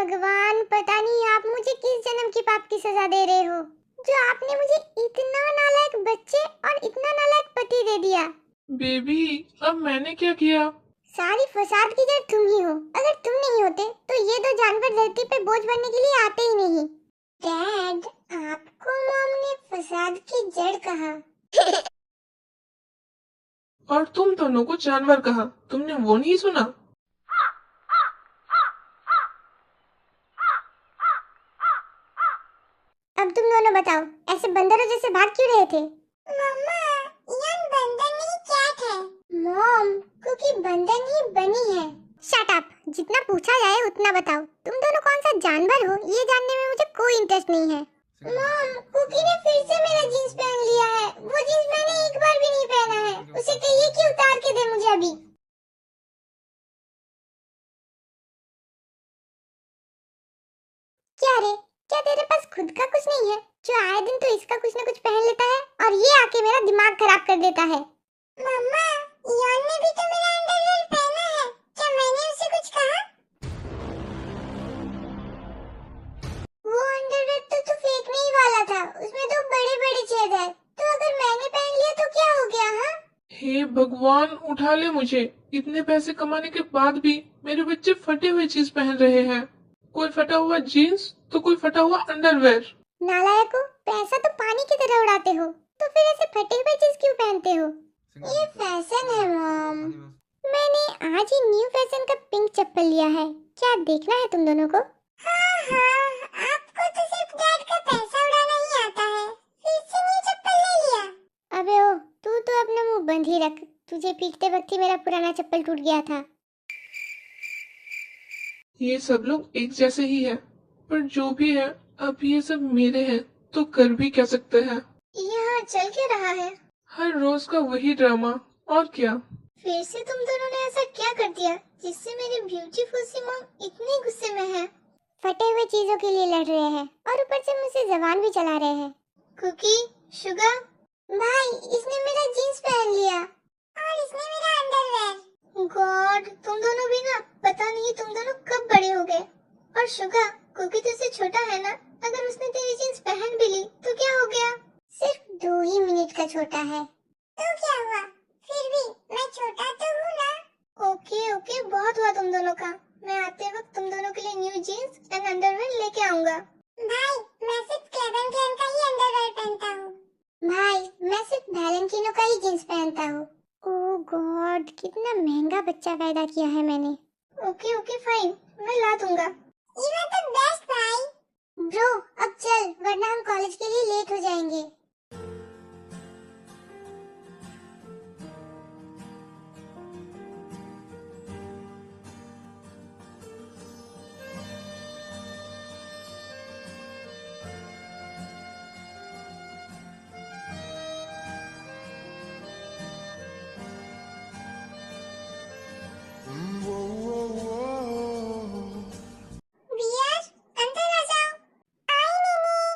भगवान, पता नहीं आप मुझे किस जन्म की पाप की सजा दे रहे हो, जो आपने मुझे इतना नालायक बच्चे और इतना नालायक पति दे दिया। बेबी, अब मैंने क्या किया? सारी फसाद की जड़ तुम ही हो। अगर तुम नहीं होते तो ये दो जानवर धरती पे बोझ बनने के लिए आते ही नहीं। डैड, आपको मॉम ने फसाद की जड़ कहा। और तुम दोनों को जानवर कहा। तुमने वो नहीं सुना? अब तुम दोनों बताओ, ऐसे बंदरों जैसे भाग क्यों रहे थे? मम्मा, यान बंदर नहीं कैट है। मॉम, क्योंकि बंदर ही बनी है। शट अप, जितना पूछा जाए उतना बताओ। तुम दोनों कौन सा जानवर हो ये जानने में मुझे कोई इंटरेस्ट नहीं है। मॉम, कुकी ने फिर से मेरा जींस पहन लिया है। वो जींस मैंने एक बार भी नहीं पहना है। उसे कहिए कि उतार के दे मुझे अभी। क्या रे, क्या तेरे पास खुद का कुछ नहीं है जो आए दिन तो इसका कुछ ना कुछ पहन लेता है और ये आके मेरा दिमाग खराब कर देता है? मम्मा, यान ने भी तो मेरा अंडरवेयर पहना है। क्या मैंने उसे कुछ कहा? वो अंडरवेयर तो फेंकने ही वाला था। उसमें तो बड़े-बड़े छेद है। तो अगर मैंने पहन लिया तो क्या हो गया? हाँ, हे भगवान, उठा ले मुझे। इतने पैसे कमाने के बाद भी मेरे बच्चे फटे हुए चीज पहन रहे हैं। कोई फटा हुआ जीन्स तो कोई फटा हुआ अंडरवेयर। नालायको, पैसा तो पानी की तरह उड़ाते हो, तो फिर ऐसे फटे हुए चीज क्यों पहनते हो? ये फैशन है मॉम। मैंने आज ही न्यू फैशन का पिंक चप्पल लिया है। क्या देखना है तुम दोनों को? हाँ हाँ, आपको तो सिर्फ डैड का पैसा उड़ाना ही आता है। फिर से न्यू चप्पल ले लिया। अबे ओ, तू तो अपना मुंह बंद ही रख। तुझे पीटते वक्त ही मेरा पुराना चप्पल टूट गया था। ये सब लोग एक जैसे ही हैं, पर जो भी है अब ये सब मेरे हैं तो कर भी क्या सकते हैं। यहाँ चल क्या रहा है? हर रोज का वही ड्रामा, और क्या। फिर से तुम दोनों ने ऐसा क्या कर दिया जिससे मेरी ब्यूटीफुल सी मॉम इतने गुस्से में है? फटे हुए चीजों के लिए लड़ रहे हैं और ऊपर से मुझसे जबान भी चला रहे हैं। कुकी, शुगर, भाई इसने मेरा जीन्स पहन लिया और इसने मेरा अंडरवेयर। गॉड, तुम दोनों भी ना, पता नहीं तुम दोनों कब बड़े हो गए। और शुगर, कुकी तुझसे छोटा है ना, अगर उसने तेरी जीन्स पहन भी ली तो क्या हो गया? सिर्फ 2 ही मिनट का छोटा है। तो क्या हुआ? फिर भी मैं छोटा तो हूँ ना। ओके ओके, बहुत हुआ तुम दोनों का। मैं आते वक्त तुम दोनों के लिए न्यू जीन्स एंड अंडरवेयर लेके आऊंगा। भाई, मैं सिर्फ केविन क्लेन का ही अंडरवेयर पहनता हूँ। भाई, मैं सिर्फ वैलेंटिनो का ही जीन्स पहनता हूँ। ओह गॉड, कितना महंगा बच्चा पैदा किया है मैंने। ओके ओके फाइन, मैं ला दूंगा। यू आर द बेस्ट भाई। ब्रो, अब चल, वरना हम कॉलेज के लिए लेट हो जाएंगे। बियर, अंदर आ जाओ। आई नहीं।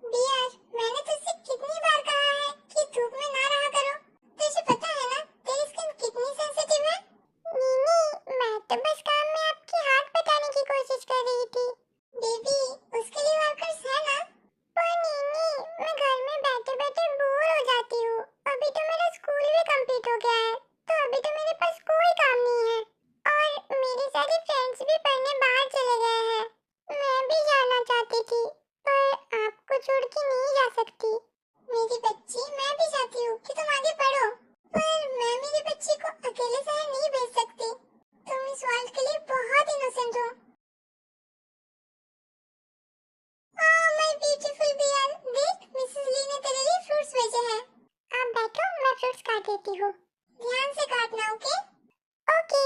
बियर, मैंने तुझसे कितनी बार कहा है कि धूप में ना रहा करो। तुझे पता है ना तेरी स्किन कितनी सेंसिटिव है? नीनी, मैं तो बस काम में आपकी हाथ बटाने की कोशिश कर रही थी। बेबी, उसके लिए वर्कर्स है ना? पर नीनी, मैं घर में बैठे-बैठे बोर हो जाती हूँ। अभी तो मेरा स्कूल भी कंप्लीट हो गया है, तो अभी तो मेरे पास कोई काम नहीं है। और मेरे सारे फ्रेंड्स भी पढ़ने बाहर चले गए हैं। मैं भी जाना चाहती थी, पर आपको छोड़ के नहीं जा सकती। मेरी बच्ची, मैं भी चाहती हूँ कि तुम आगे पढ़ो, पर मैं मेरी बच्ची को अकेले शहर नहीं भेज सकती। तुम इस वर्ल्ड के लिए बहुत इनोसेंट हो। ओह माय ब्यूटीफुल बियर, देख मिसेस ली ने तेरे लिए फ्रूट्स भेजे हैं। आप बैठो, मैं फ्रूट्स काट देती हूँ। ध्यान से काटना, ओके? ओके।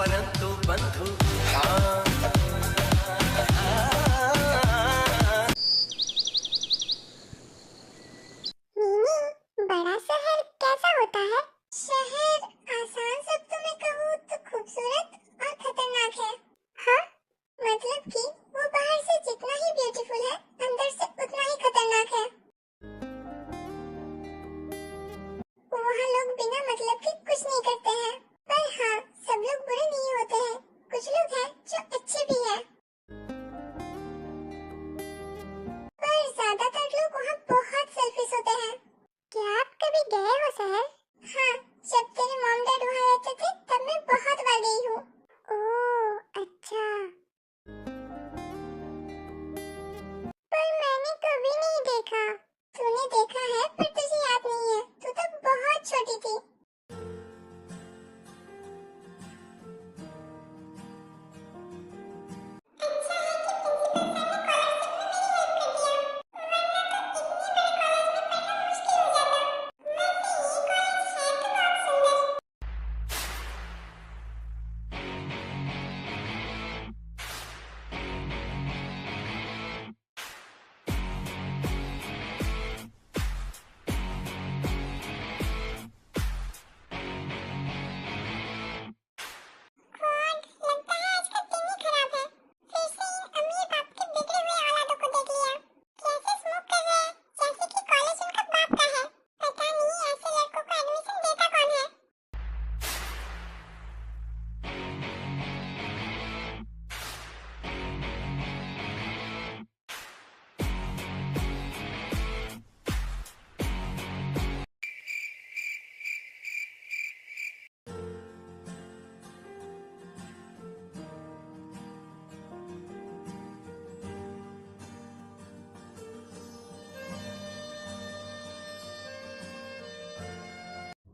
परंतु बंधु हाँ मीनी, बड़ा शहर कैसा होता है? शहर आसान शब्दों में कहूँ तो खूबसूरत और खतरनाक है। हाँ, मतलब कि वो बाहर से जितना ही ब्यूटीफुल है, अंदर से उतना ही खतरनाक है। वहाँ लोग बिना मतलब के कुछ नहीं करते हैं, पर हाँ, सब लोग बुरे नहीं होते हैं। कुछ लोग हैं जो अच्छे भी हैं, पर ज्यादातर लोग वहाँ बहुत सेल्फिश होते हैं। क्या आप कभी गए हो शहर? हाँ, जब तेरे मॉम डैड वहाँ रहते थे तब मैं बहुत बार गई हूँ। ओह, अच्छा। पर मैंने कभी नहीं देखा। तूने देखा है पर तुझे याद नहीं है, तू तो बहुत छोटी थी।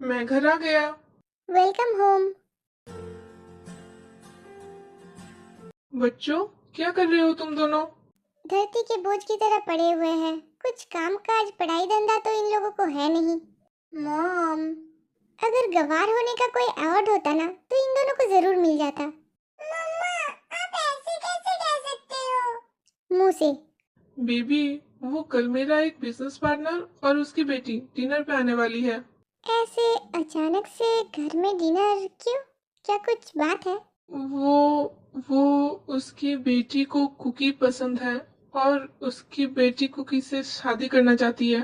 मैं घर आ गया। Welcome home. बच्चों, क्या कर रहे हो तुम दोनों? धरती के बोझ की तरह पड़े हुए हैं। कुछ काम काज पढ़ाई धंधा तो इन लोगों को है नहीं। मॉम, अगर गवार होने का कोई अवार्ड होता ना तो इन दोनों को जरूर मिल जाता। मम्मा, आप ऐसे कैसे कह सकते हो? मुंह से। बेबी, वो कल मेरा एक बिजनेस पार्टनर और उसकी बेटी डिनर पे आने वाली है। ऐसे अचानक से घर में डिनर क्यों? क्या कुछ बात है? वो उसकी बेटी को कुकी पसंद है और उसकी बेटी कुकी से शादी करना चाहती है।